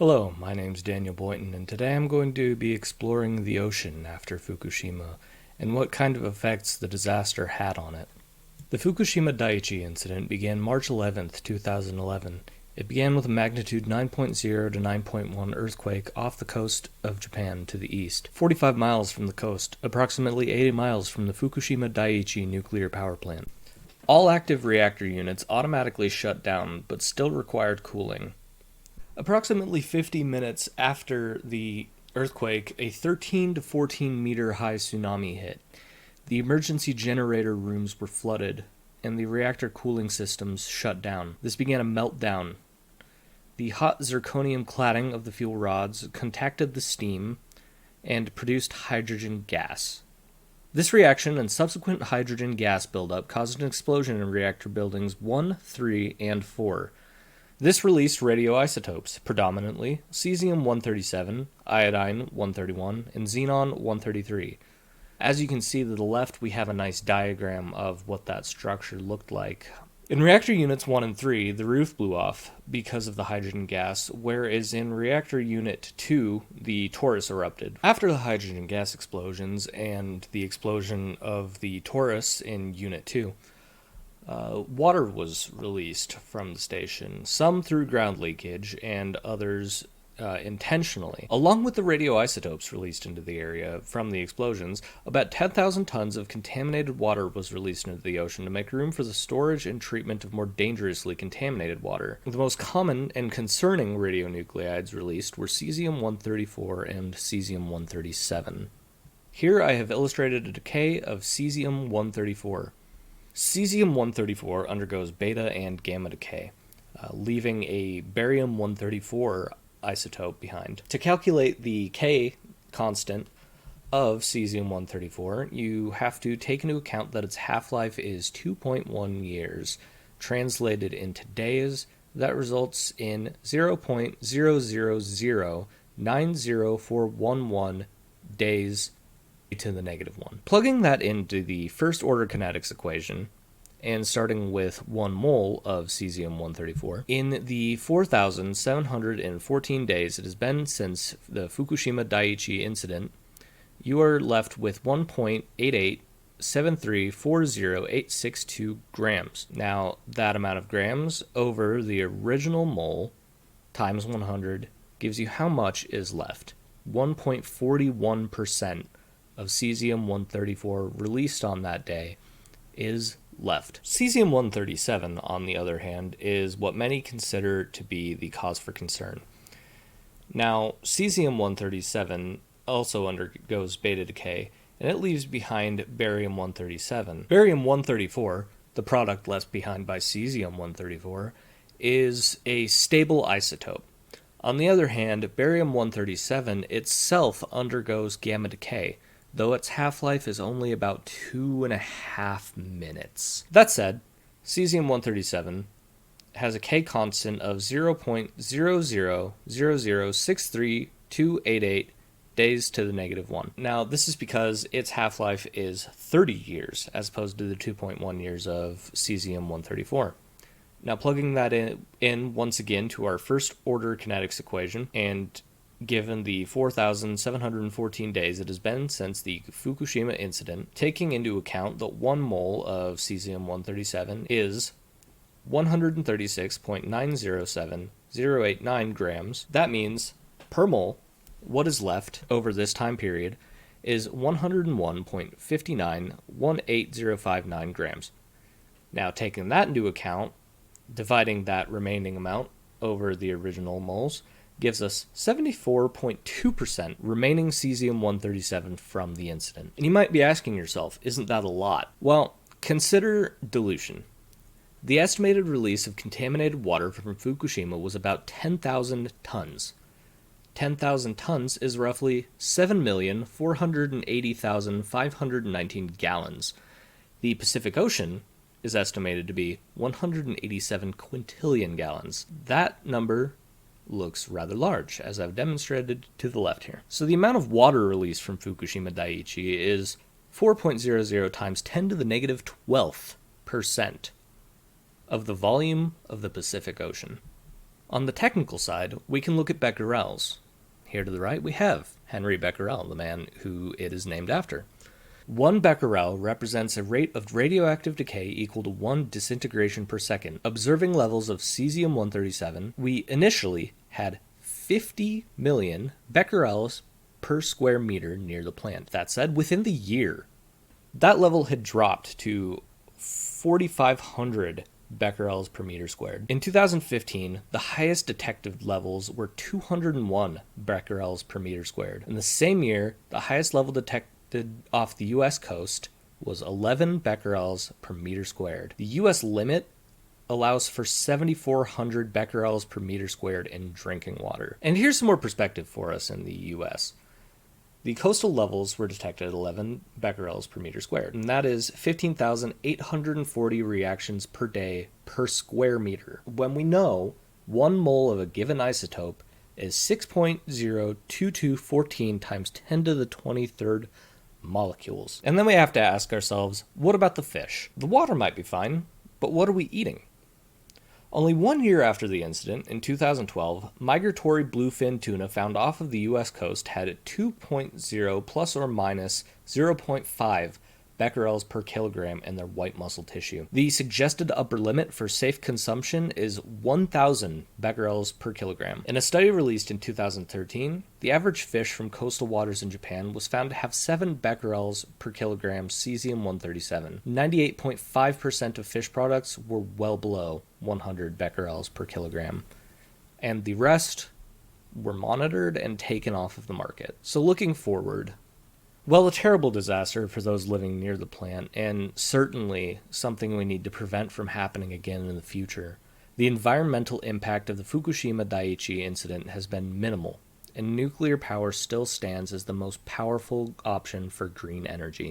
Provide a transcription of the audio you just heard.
Hello, my name's Daniel Boynton, and today I'm going to be exploring the ocean after Fukushima and what kind of effects the disaster had on it. The Fukushima Daiichi incident began March 11th, 2011. It began with a magnitude 9.0 to 9.1 earthquake off the coast of Japan to the east, 45 miles from the coast, approximately 80 miles from the Fukushima Daiichi nuclear power plant. All active reactor units automatically shut down, but still required cooling. Approximately 50 minutes after the earthquake, a 13 to 14 meter high tsunami hit. The emergency generator rooms were flooded, and the reactor cooling systems shut down. This began a meltdown. The hot zirconium cladding of the fuel rods contacted the steam and produced hydrogen gas. This reaction and subsequent hydrogen gas buildup caused an explosion in reactor buildings 1, 3, and 4. This released radioisotopes, predominantly cesium-137, iodine-131, and xenon-133. As you can see to the left, we have a nice diagram of what that structure looked like. In reactor units 1 and 3, the roof blew off because of the hydrogen gas, whereas in reactor unit 2, the torus erupted. After the hydrogen gas explosions and the explosion of the torus in unit 2, water was released from the station, some through ground leakage and others intentionally. Along with the radioisotopes released into the area from the explosions, about 10,000 tons of contaminated water was released into the ocean to make room for the storage and treatment of more dangerously contaminated water. The most common and concerning radionuclides released were cesium-134 and cesium-137. Here I have illustrated a decay of cesium-134. Cesium-134 undergoes beta and gamma decay, leaving a barium-134 isotope behind. To calculate the K constant of cesium-134, you have to take into account that its half-life is 2.1 years. Translated into days, that results in 0.00090411 days to the negative 1. Plugging that into the first order kinetics equation, and starting with 1 mole of cesium-134, in the 4,714 days it has been since the Fukushima Daiichi incident, you are left with 1.887340862 grams. Now, that amount of grams over the original mole times 100 gives you how much is left. 1.41% of cesium-134 released on that day is left. Cesium-137, on the other hand, is what many consider to be the cause for concern. Now, cesium-137 also undergoes beta decay, and it leaves behind barium-137. Barium-134, the product left behind by cesium-134, is a stable isotope. On the other hand, barium-137 itself undergoes gamma decay, though its half-life is only about 2.5 minutes. That said, cesium-137 has a K constant of 0.000063288 days to the negative 1. Now, this is because its half-life is 30 years, as opposed to the 2.1 years of cesium-134. Now, plugging that in once again to our first order kinetics equation, and given the 4,714 days it has been since the Fukushima incident, taking into account that 1 mole of cesium-137 is 136.907089 grams, that means per mole, what is left over this time period is 101.5918059 grams. Now, taking that into account, dividing that remaining amount over the original moles, gives us 74.2% remaining cesium-137 from the incident. And you might be asking yourself, isn't that a lot? Well, consider dilution. The estimated release of contaminated water from Fukushima was about 10,000 tons. 10,000 tons is roughly 7,480,519 gallons. The Pacific Ocean is estimated to be 187 quintillion gallons. That number looks rather large, as I've demonstrated to the left here. So the amount of water released from Fukushima Daiichi is 4.00 times 10 to the negative 12th percent of the volume of the Pacific Ocean. On the technical side, we can look at becquerels. Here to the right, we have Henry Becquerel, the man who it is named after. 1 becquerel represents a rate of radioactive decay equal to 1 disintegration per second. Observing levels of cesium-137, we initially had 50 million becquerels per square meter near the plant. That said, within the year, that level had dropped to 4,500 becquerels per meter squared. In 2015, the highest detected levels were 201 becquerels per meter squared. In the same year, the highest level detected off the US coast was 11 becquerels per meter squared. The US limit allows for 7,400 becquerels per meter squared in drinking water. And here's some more perspective for us in the US. The coastal levels were detected at 11 becquerels per meter squared, and that is 15,840 reactions per day per square meter. When we know 1 mole of a given isotope is 6.02214 times 10 to the 23rd molecules. And then we have to ask ourselves, what about the fish? The water might be fine, but what are we eating? Only 1 year after the incident, in 2012, migratory bluefin tuna found off of the U.S. coast had 2.0 plus or minus 0.5 becquerels per kilogram in their white muscle tissue. The suggested upper limit for safe consumption is 1,000 becquerels per kilogram. In a study released in 2013, the average fish from coastal waters in Japan was found to have 7 becquerels per kilogram cesium-137. 98.5% of fish products were well below 100 becquerels per kilogram, and the rest were monitored and taken off of the market. So looking forward, well, a terrible disaster for those living near the plant, and certainly something we need to prevent from happening again in the future. The environmental impact of the Fukushima Daiichi incident has been minimal, and nuclear power still stands as the most powerful option for green energy.